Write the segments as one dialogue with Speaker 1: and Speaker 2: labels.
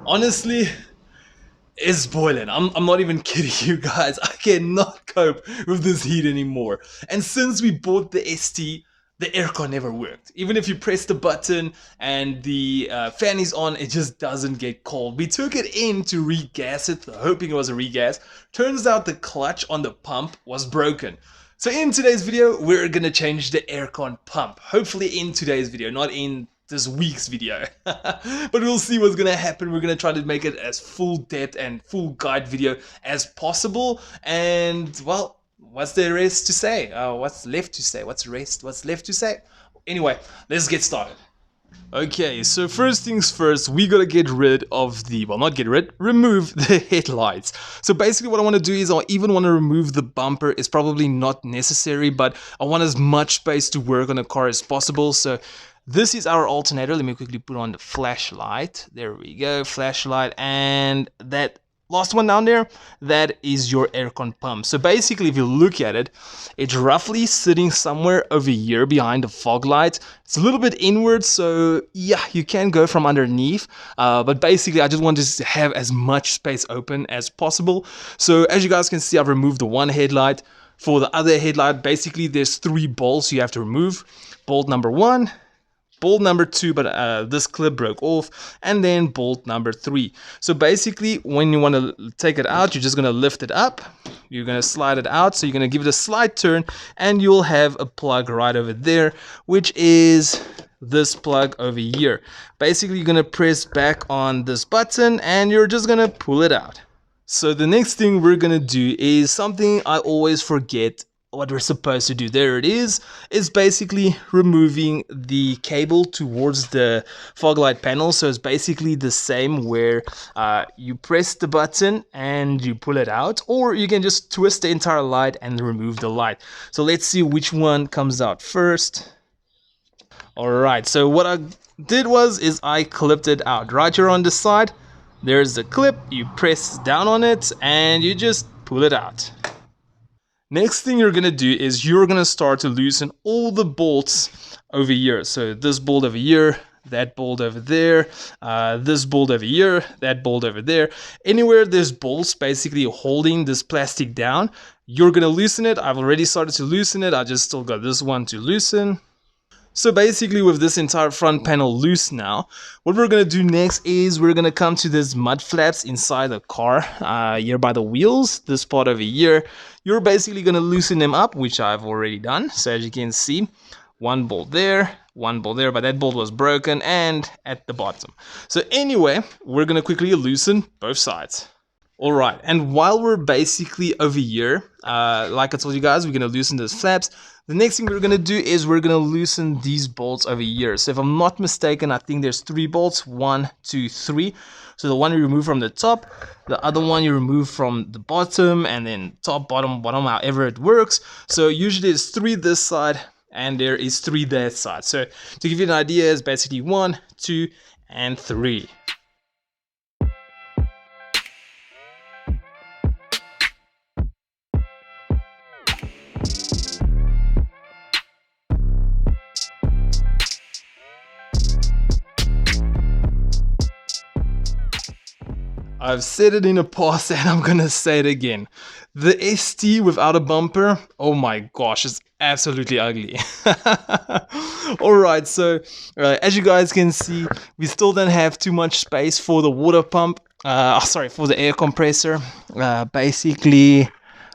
Speaker 1: Honestly, it's boiling. I'm not even kidding you guys. I cannot cope with this heat anymore. And since we bought the ST, the aircon never worked. Even if you press the button and the fan is on, it just doesn't get cold. We took it in to regas it, hoping it was a regas. Turns out the clutch on the pump was broken. So in today's video, we're gonna change the aircon pump. Hopefully in today's video, not in this week's video. But we'll see what's gonna happen. We're gonna try to make it as full depth and full guide video as possible. And well, what's the rest to say? What's left to say? What's left to say? Anyway, let's get started. Okay, so first things first, we gotta get rid of the, well, not get rid, remove the headlights. So basically what I want to do is I even want to remove the bumper. It's probably not necessary, but I want as much space to work on the car as possible. So this is our alternator. Let me quickly put on the flashlight. There we go, flashlight, and that last one down there, that is your aircon pump. So basically, if you look at it, it's roughly sitting somewhere over here behind the fog light. It's a little bit inward, so yeah, you can go from underneath. But basically, I just want to have as much space open as possible. So as you guys can see, I've removed the one headlight. For the other headlight, basically, there's 3 bolts you have to remove. Bolt number 1. Bolt number 2, but this clip broke off, and then bolt number 3. So basically, when you want to take it out, you're just going to lift it up, you're going to slide it out, so you're going to give it a slight turn, and you'll have a plug right over there, which is this plug over here. Basically, you're going to press back on this button, and you're just going to pull it out. So the next thing we're going to do is something I always forget what we're supposed to do. There it is basically removing the cable towards the fog light panel. So it's basically the same where you press the button and you pull it out, or you can just twist the entire light and remove the light. So let's see which one comes out first. Alright, so what I did is I clipped it out right here on the side. There's the clip, you press down on it and you just pull it out. Next thing you're going to do is you're going to start to loosen all the bolts over here. So this bolt over here, that bolt over there, this bolt over here, that bolt over there. Anywhere there's bolts basically holding this plastic down, you're going to loosen it. I've already started to loosen it. I just still got this one to loosen. So basically with this entire front panel loose now, what we're going to do next is we're going to come to this mud flaps inside the car, here by the wheels, this part over here. You're basically going to loosen them up, which I've already done. So as you can see, one bolt there, but that bolt was broken, and at the bottom. So anyway, we're going to quickly loosen both sides. Alright, and while we're basically over here, like I told you guys, we're going to loosen those flaps. The next thing we're going to do is we're going to loosen these bolts over here. So if I'm not mistaken, I think there's 3 bolts, 1, 2, 3. So the one you remove from the top, the other one you remove from the bottom, and then top, bottom, however it works. So usually it's 3 this side, and there is 3 that side. So to give you an idea, it's basically 1, 2, and 3. I've said it in the past and I'm gonna say it again. The ST without a bumper, oh my gosh, it's absolutely ugly. Alright, so as you guys can see, we still don't have too much space for the water pump. For the air compressor. Basically,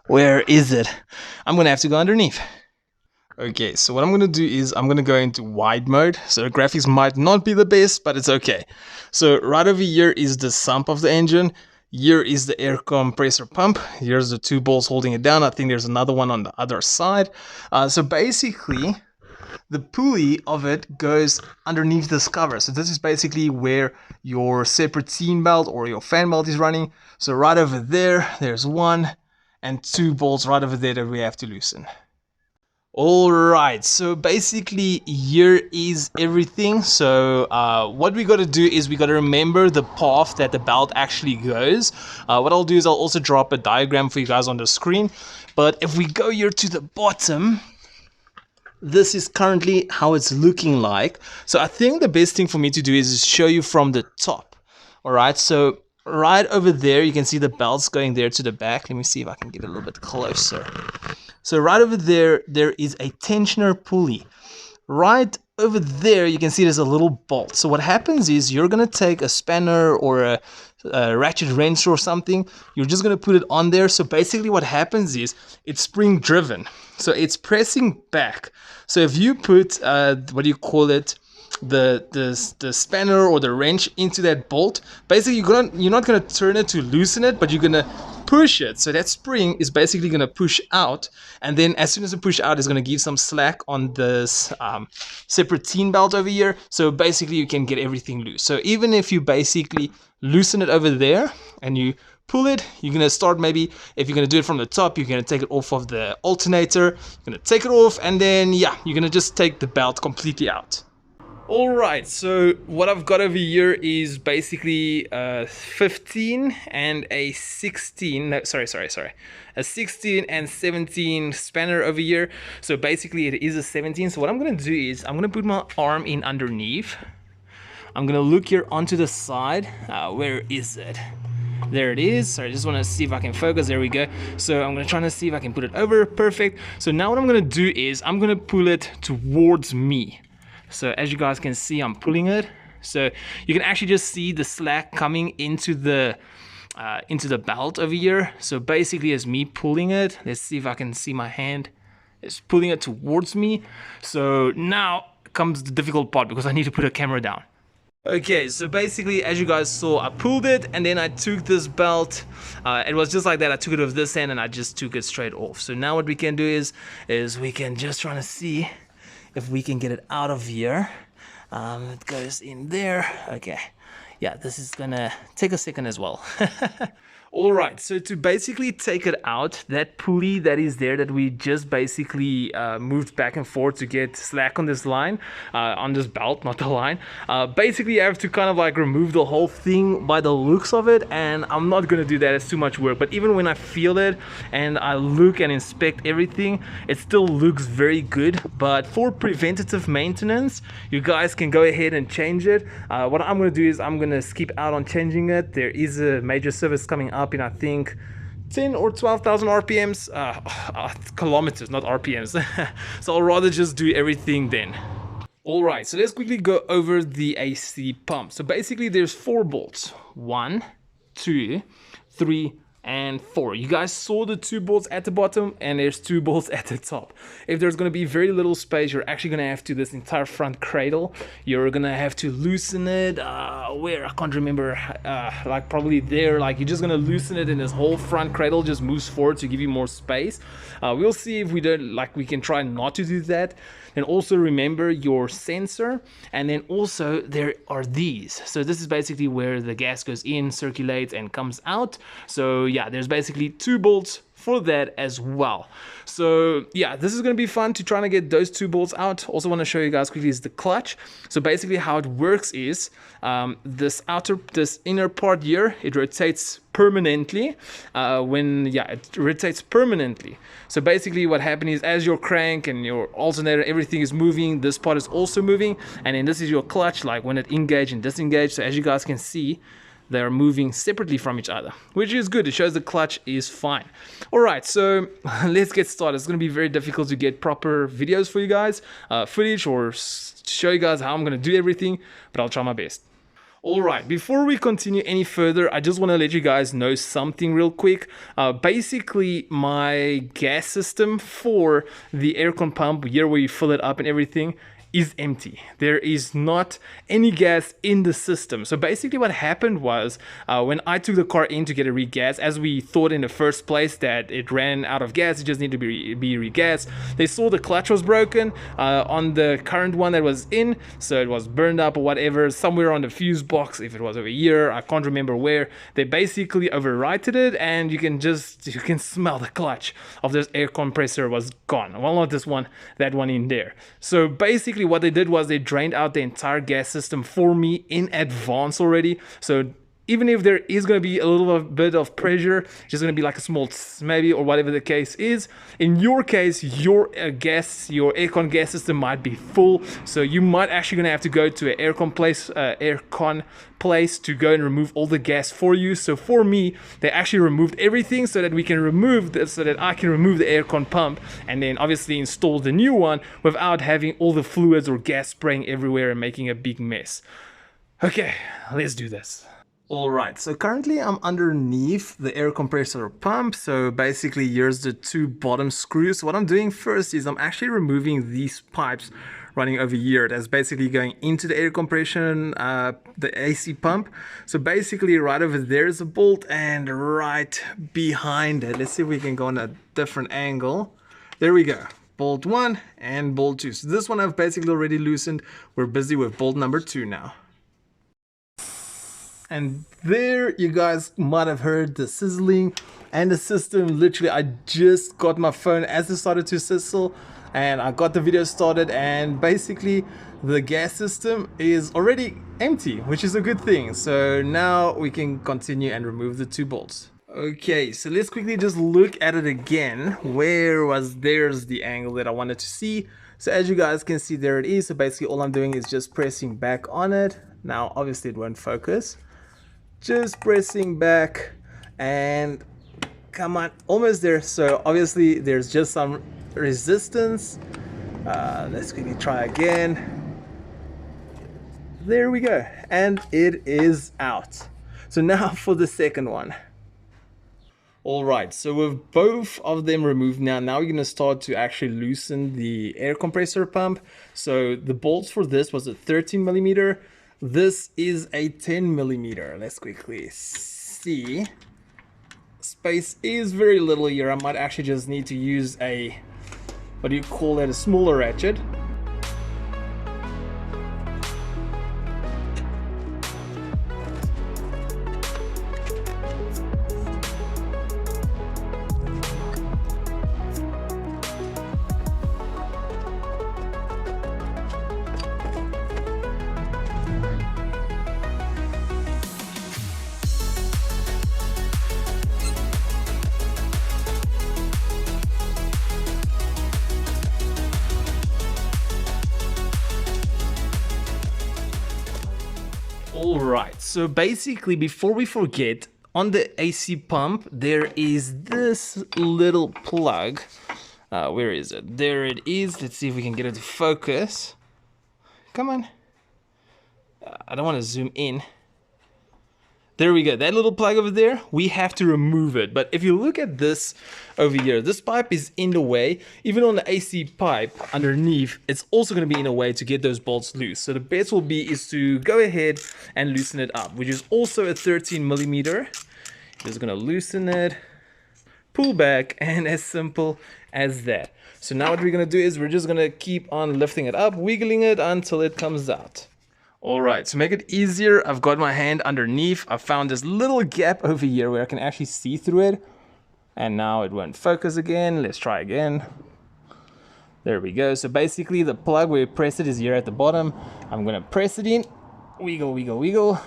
Speaker 1: where is it? I'm gonna have to go underneath. Okay, so what I'm going to do is I'm going to go into wide mode. So the graphics might not be the best, but it's okay. So right over here is the sump of the engine. Here is the air compressor pump. Here's the 2 bolts holding it down. I think there's another one on the other side. So basically, the pulley of it goes underneath this cover. So this is basically where your serpentine belt or your fan belt is running. So right over there, there's 1 and 2 bolts right over there that we have to loosen. Alright, so basically here is everything. So what we got to do is we got to remember the path that the belt actually goes. What I'll do is I'll also drop a diagram for you guys on the screen. But if we go here to the bottom, this is currently how it's looking like. So I think the best thing for me to do is show you from the top. All right, so right over there, you can see the belts going there to the back. Let me see if I can get a little bit closer. So right over there, there is a tensioner pulley. Right over there, you can see there's a little bolt. So what happens is you're going to take a spanner or a ratchet wrench or something. You're just going to put it on there. So basically what happens is it's spring driven. So it's pressing back. So if you put, what do you call it? The spanner or the wrench into that bolt, basically you're not gonna turn it to loosen it, but you're gonna push it. So that spring is basically gonna push out, and then as soon as it push out, it's gonna give some slack on this serpentine belt over here. So basically you can get everything loose. So even if you basically loosen it over there and you pull it, you're gonna start, maybe if you're gonna do it from the top, you're gonna take it off of the alternator, you're gonna take it off, and then yeah, you're gonna just take the belt completely out. Alright, so what I've got over here is basically a 15 and a 16, no, sorry, a 16 and 17 spanner over here. So basically it is a 17. So what I'm going to do is I'm going to put my arm in underneath. I'm going to look here onto the side. Where is it? There it is. So I just want to see if I can focus. There we go. So I'm going to try to see if I can put it over. Perfect. So now what I'm going to do is I'm going to pull it towards me. So as you guys can see, I'm pulling it. So you can actually just see the slack coming into the belt over here. So basically it's me pulling it. Let's see if I can see my hand. It's pulling it towards me. So now comes the difficult part because I need to put a camera down. Okay, so basically as you guys saw, I pulled it and then I took this belt. It was just like that. I took it with this end and I just took it straight off. So now what we can do is we can just try to see if we can get it out of here. It goes in there. Okay, yeah, this is gonna take a second as well. All right, so to basically take it out, that pulley that is there that we just basically moved back and forth to get slack on this line, on this belt, not the line. Basically, you have to kind of like remove the whole thing by the looks of it, and I'm not gonna do that. It's too much work. But even when I feel it and I look and inspect everything, it still looks very good. But for preventative maintenance, you guys can go ahead and change it. What I'm gonna do is I'm gonna skip out on changing it. There is a major service coming up in, I think, 10 or 12,000 RPMs, kilometers, not RPMs. So I'll rather just do everything then. All right, so let's quickly go over the AC pump. So basically there's 4 bolts, 1, 2, 3, and 4. You guys saw the 2 bolts at the bottom and there's 2 bolts at the top. If there's going to be very little space, you're actually going to have to, this entire front cradle, you're going to have to loosen it, where, I can't remember, like probably there, like you're just going to loosen it and this whole front cradle just moves forward to give you more space. We'll see if we don't, like we can try not to do that. And also remember your sensor, and then also there are these. So this is basically where the gas goes in, circulates, and comes out. So yeah, there's basically 2 bolts for that as well. So yeah, this is going to be fun to try to get those 2 bolts out. Also want to show you guys quickly is the clutch. So basically how it works is this inner part here, it rotates permanently. It rotates permanently. So basically what happens is as your crank and your alternator, everything is moving, this part is also moving, and then this is your clutch, like when it engage and disengage. So as you guys can see, they're moving separately from each other, which is good. It shows the clutch is fine. All right, so let's get started. It's going to be very difficult to get proper videos for you guys, footage, or show you guys how I'm going to do everything, but I'll try my best. All right, before we continue any further, I just want to let you guys know something real quick. Basically, my gas system for the Aircon pump, here where you fill it up and everything, is empty. There is not any gas in the system. So basically what happened was when I took the car in to get it regas, as we thought in the first place that it ran out of gas, it just needed to be regas. They saw the clutch was broken on the current one that was in, so it was burned up or whatever, somewhere on the fuse box, if it was over here, I can't remember where. They basically overwrited it, and you can smell the clutch of this air compressor was gone. Well, not this one, that one in there. So basically what they did was they drained out the entire gas system for me in advance already. So even if there is going to be a little bit of pressure, just going to be like a small tss maybe, or whatever the case is. In your case, your aircon gas system might be full, so you might actually going to have to go to an aircon place to go and remove all the gas for you. So for me, they actually removed everything so that we can remove this, so that I can remove the aircon pump and then obviously install the new one without having all the fluids or gas spraying everywhere and making a big mess. Okay, let's do this. Alright, so currently I'm underneath the air compressor pump. So basically here's the two bottom screws. So what I'm doing first is I'm actually removing these pipes running over here. That's basically going into the air compression, the AC pump. So basically right over there is a bolt, and right behind it, let's see if we can go on a different angle. There we go. Bolt 1 and bolt 2. So this one I've basically already loosened. We're busy with bolt number 2 now. And there, you guys might have heard the sizzling and the system. Literally, I just got my phone as it started to sizzle and I got the video started, and basically the gas system is already empty, which is a good thing. So now we can continue and remove the 2 bolts. Okay, so let's quickly just look at it again. There's the angle that I wanted to see. So as you guys can see, there it is. So basically all I'm doing is just pressing back on it. Now obviously it won't focus. Just pressing back and come on, almost there. So obviously there's just some resistance. Let's quickly try again. There we go, and it is out. So now for the second one. Alright, so with both of them removed now we're going to start to actually loosen the air compressor pump. So the bolts for this was a 13 millimeter. This is a 10 millimeter. Let's quickly see. Space is very little here. I might actually just need to use a, what do you call it, a smaller ratchet. Alright, so basically before we forget, on the AC pump there is this little plug. Where is it? There it is. Let's see if we can get it to focus. Come on. I don't want to zoom in. There we go. That little plug over there, we have to remove it. But if you look at this over here, this pipe is in the way. Even on the AC pipe underneath, it's also going to be in a way to get those bolts loose. So the best will be is to go ahead and loosen it up, which is also a 13 millimeter. Just going to loosen it, pull back, and as simple as that. So now what we're going to do is we're just going to keep on lifting it up, wiggling it until it comes out. Alright, to make it easier, I've got my hand underneath. I found this little gap over here where I can actually see through it. And now it won't focus again. Let's try again. There we go. So basically the plug where you press it is here at the bottom. I'm going to press it in. Wiggle, wiggle, wiggle.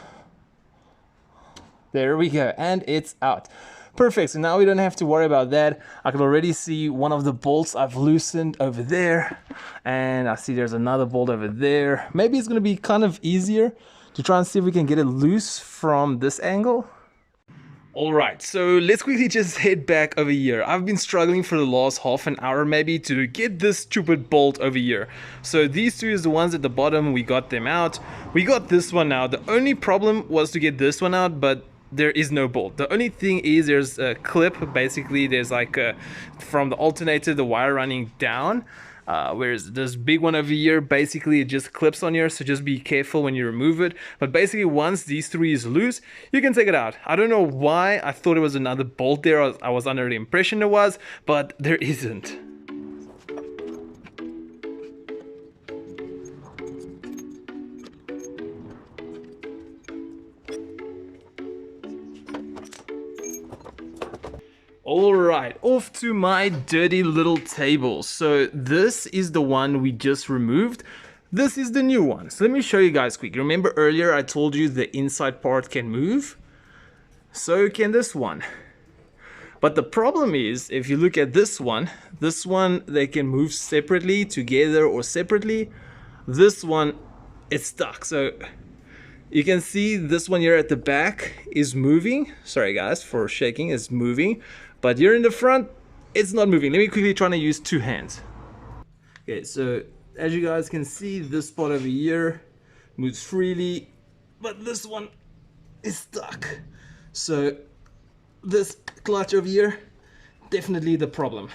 Speaker 1: There we go. And it's out. Perfect. So now we don't have to worry about that. I can already see one of the bolts I've loosened over there. And I see there's another bolt over there. Maybe it's going to be kind of easier to try and see if we can get it loose from this angle. Alright, so let's quickly just head back over here. I've been struggling for the last half an hour maybe to get this stupid bolt over here. So these two is the ones at the bottom. We got them out. We got this one out. The only problem was to get this one out, but there is no bolt. The only thing is there's a clip. Basically there's like from the alternator the wire running down, whereas this big one over here, basically it just clips on here, so just be careful when you remove it. But basically once these three is loose, you can take it out. I don't know why I thought it was another bolt there. I was under the impression there was, but there isn't. Alright, off to my dirty little table. So this is the one we just removed. This is the new one. So let me show you guys quick. Remember earlier I told you the inside part can move? So can this one. But the problem is, if you look at this one, they can move separately, together, or separately. This one, it's stuck. So you can see this one here at the back is moving. Sorry guys for shaking, it's moving. But here in the front, it's not moving. Let me quickly try to use two hands. Okay, so as you guys can see, this part over here moves freely, but this one is stuck. So this clutch over here, definitely the problem.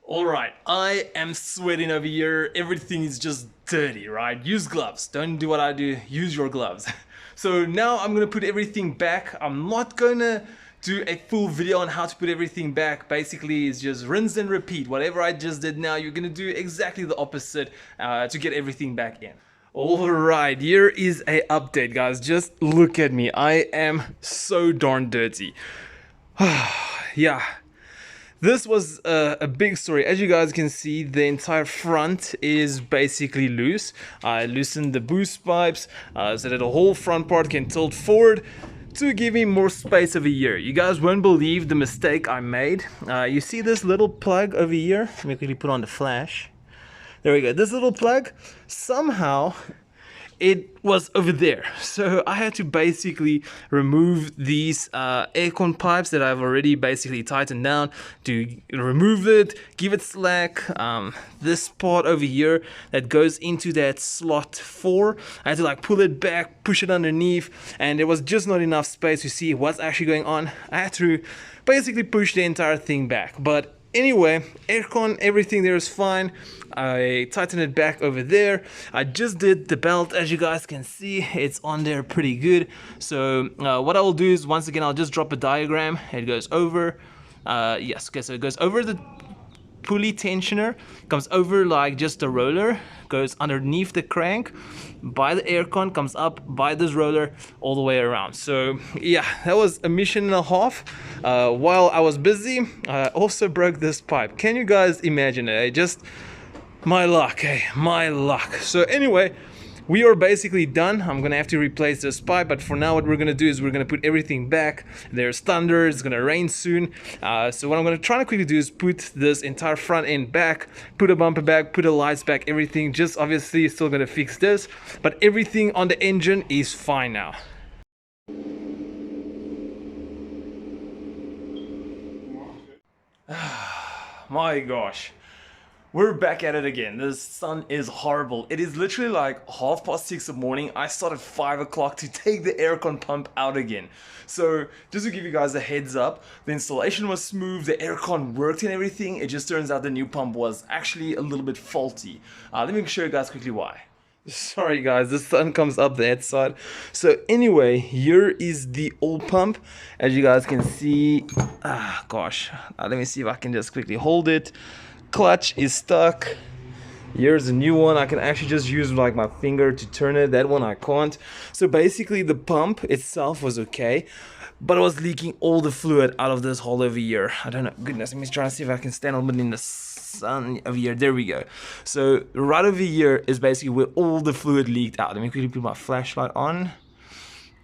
Speaker 1: Alright, I am sweating over here. Everything is just dirty, right? Use gloves. Don't do what I do. Use your gloves. So now I'm gonna put everything back. I'm not gonna do a full video on how to put everything back. Basically, it's just rinse and repeat. Whatever I just did now, you're gonna do exactly the opposite to get everything back in. Alright, here is a update, guys. Just look at me. I am so darn dirty. Yeah. This was a big story. As you guys can see, the entire front is basically loose. I loosened the boost pipes so that the whole front part can tilt forward to give me more space over here. You guys won't believe the mistake I made. You see this little plug over here? Let me quickly put on the flash. There we go. This little plug, somehow it was over there, so I had to basically remove these Aircon pipes that I've already basically tightened down to remove it, give it slack. This part over here that goes into that slot 4, I had to like pull it back, push it underneath, and there was just not enough space to see what's actually going on. I had to basically push the entire thing back, but anyway, aircon, everything there is fine. I tightened it back over there. I just did the belt. As you guys can see, it's on there pretty good. So what I will do is, once again, I'll just drop a diagram. It goes over, yes, okay, so it goes over the pulley tensioner, comes over like just a roller, goes underneath the crank by the aircon, comes up by this roller all the way around. So yeah, that was a mission and a half. While I was busy, I also broke this pipe. Can you guys imagine it? Just my luck, hey, my luck. So anyway, we are basically done. I'm gonna have to replace this pipe, but for now what we're gonna do is we're gonna put everything back. There's thunder, it's gonna rain soon. So what I'm gonna try to quickly do is put this entire front end back, put a bumper back, put the lights back, everything. Just obviously still gonna fix this, but everything on the engine is fine now. My gosh. We're back at it again. The sun is horrible. It is literally like 6:30 in the morning. I started 5 o'clock to take the aircon pump out again. So just to give you guys a heads up, the installation was smooth, the aircon worked and everything. It just turns out the new pump was actually a little bit faulty. Let me show you guys quickly why. Sorry guys, the sun comes up that side. So anyway, here is the old pump. As you guys can see, gosh, let me see if I can just quickly hold it. Clutch is stuck. Here's a new one. I can actually just use like my finger to turn it. That one I can't. So basically the pump itself was okay, but I was leaking all the fluid out of this hole over here. I don't know, goodness, let me try and see if I can stand a little bit in the sun over here. There we go. So right over here is basically where all the fluid leaked out. Let me quickly put my flashlight on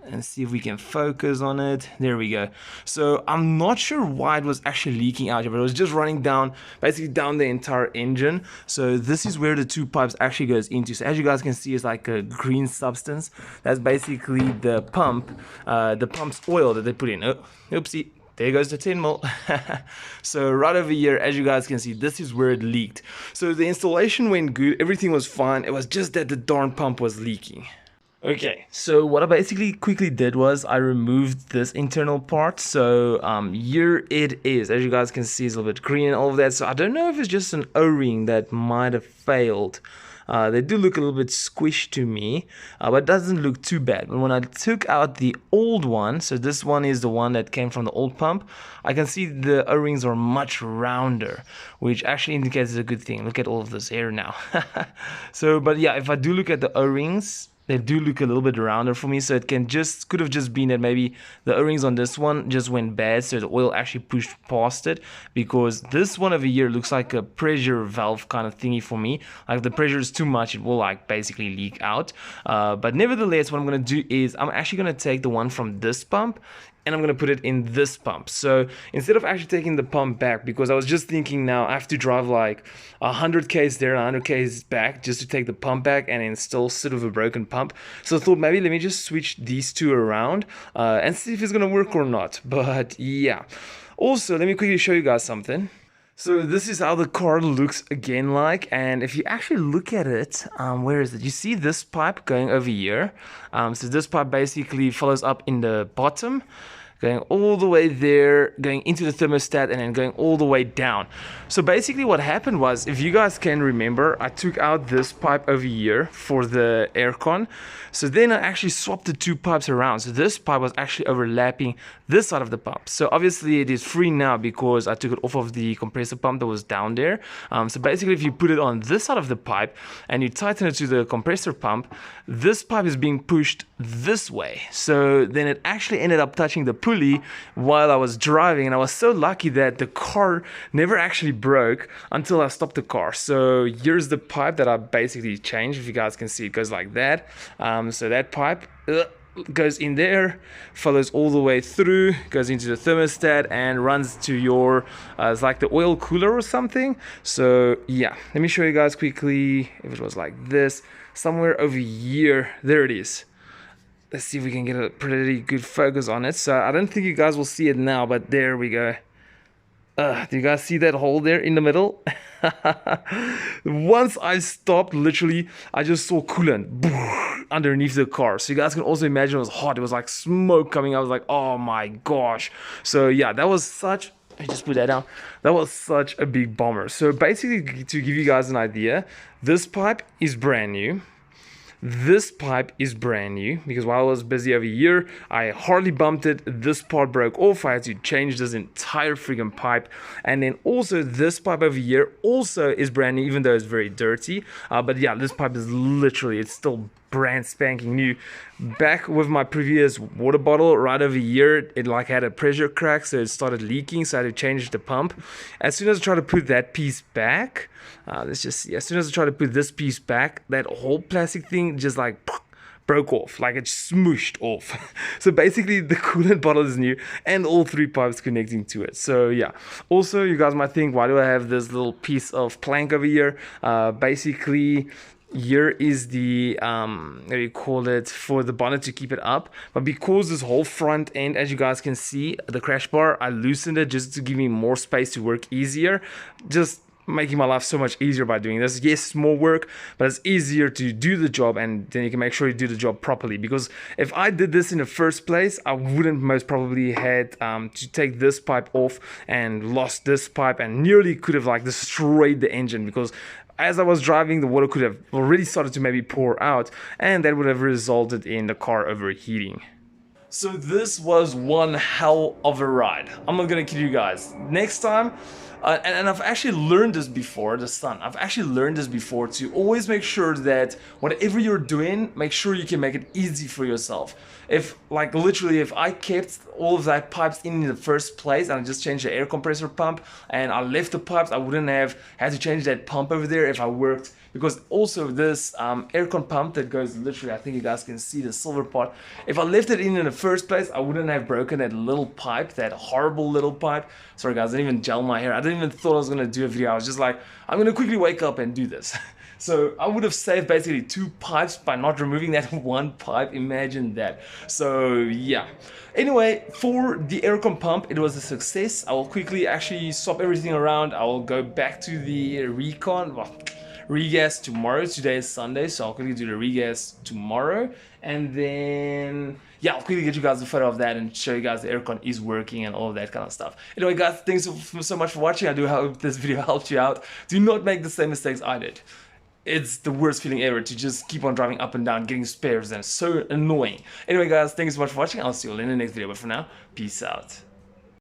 Speaker 1: and see if we can focus on it. There we go. So I'm not sure why it was actually leaking out here, but it was just running down, basically down the entire engine. So this is where the two pipes actually goes into. So as you guys can see, it's like a green substance. That's basically the pump's oil that they put in. Oh, oopsie. There goes the 10 mil. So right over here, as you guys can see, this is where it leaked. So the installation went good. Everything was fine. It was just that the darn pump was leaking. Okay, so what I basically quickly did was I removed this internal part. So here it is. As you guys can see, it's a little bit green and all of that. So I don't know if it's just an O-ring that might have failed. They do look a little bit squished to me, but it doesn't look too bad. But when I took out the old one, so this one is the one that came from the old pump, I can see the O-rings are much rounder, which actually indicates a good thing. Look at all of this hair now. So, but yeah, if I do look at the O-rings,
Speaker 2: they do look a little bit rounder for me, so it could have just been that maybe the O-rings on this one just went bad, so the oil actually pushed past it, because this one over here looks like a pressure valve kind of thingy for me. Like if the pressure is too much, it will like basically leak out. But nevertheless, what I'm going to do is I'm actually going to take the one from this pump and I'm going to put it in this pump. So instead of actually taking the pump back, because I was just thinking now I have to drive like 100 k's there and 100 k's back just to take the pump back and install sort of a broken pump. So I thought maybe let me just switch these two around and see if it's going to work or not. But yeah. Also, let me quickly show you guys something. So this is how the car looks again like, and if you actually look at it, where is it? You see this pipe going over here. So this pipe basically follows up in the bottom, going all the way there, going into the thermostat, and then going all the way down. So basically what happened was, if you guys can remember, I took out this pipe over here for the aircon. So then I actually swapped the two pipes around. So this pipe was actually overlapping this side of the pump. So obviously it is free now because I took it off of the compressor pump that was down there. So basically if you put it on this side of the pipe and you tighten it to the compressor pump, this pipe is being pushed this way. So then it actually ended up touching the pulley while I was driving, and I was so lucky that the car never actually broke until I stopped the car. So here's the pipe that I basically changed. If you guys can see, it goes like that. So that pipe goes in there, follows all the way through, goes into the thermostat and runs to your it's like the oil cooler or something. So yeah, let me show you guys quickly. If it was like this, somewhere over here, there it is. Let's see if we can get a pretty good focus on it. So I don't think you guys will see it now, but there we go. Do you guys see that hole there in the middle? Once I stopped, literally, I just saw coolant underneath the car. So you guys can also imagine it was hot. It was like smoke coming out. I was like, oh my gosh. So yeah, that was such... I just put that down. That was such a big bummer. So basically, to give you guys an idea, this pipe is brand new. This pipe is brand new because while I was busy over here, I hardly bumped it. This part broke off. I had to change this entire freaking pipe. And then also this pipe over here also is brand new, even though it's very dirty. But yeah, this pipe is literally, it's still brand spanking new. Back with my previous water bottle right over here, it like had a pressure crack, so it started leaking, so I had to change the pump. As soon as I try to put that piece back, let's just see, as soon as I try to put this piece back, that whole plastic thing just like broke off, like it smooshed off. So basically the coolant bottle is new and all three pipes connecting to it. So yeah, also you guys might think, why do I have this little piece of plank over here? Basically here is the what do you call it, for the bonnet to keep it up, but because this whole front end, as you guys can see, the crash bar, I loosened it just to give me more space to work easier, just making my life so much easier by doing this. Yes, more work, but it's easier to do the job, and then you can make sure you do the job properly. Because if I did this in the first place, I wouldn't most probably had to take this pipe off and lost this pipe and nearly could have like destroyed the engine, because as I was driving, the water could have already started to maybe pour out, and that would have resulted in the car overheating. So this was one hell of a ride. I'm not gonna kid you guys. Next time, and I've actually learned this before, I've actually learned this before, to always make sure that whatever you're doing, make sure you can make it easy for yourself. If, like literally, if I kept all of that pipes in the first place and I just changed the air compressor pump and I left the pipes, I wouldn't have had to change that pump over there if I worked. Because also this Aircon pump that goes literally, I think you guys can see the silver part, if I left it in the first place, I wouldn't have broken that little pipe, that horrible little pipe. Sorry guys, I didn't even gel my hair. I didn't even thought I was gonna do a video. I was just like, I'm gonna quickly wake up and do this. So I would have saved basically 2 pipes by not removing that one pipe. Imagine that. So yeah. Anyway, for the Aircon pump, it was a success. I will quickly actually swap everything around. I will go back to the regas tomorrow. Today is Sunday, so I'll quickly do the regas tomorrow, and then yeah, I'll quickly get you guys a photo of that and show you guys the aircon is working and all of that kind of stuff. Anyway guys, thanks so much for watching. I do hope this video helped you out. Do not make the same mistakes I did. It's the worst feeling ever to just keep on driving up and down, getting spares, and it's so annoying. Anyway guys, thanks so much for watching. I'll see you all in the next video, but for now, peace out.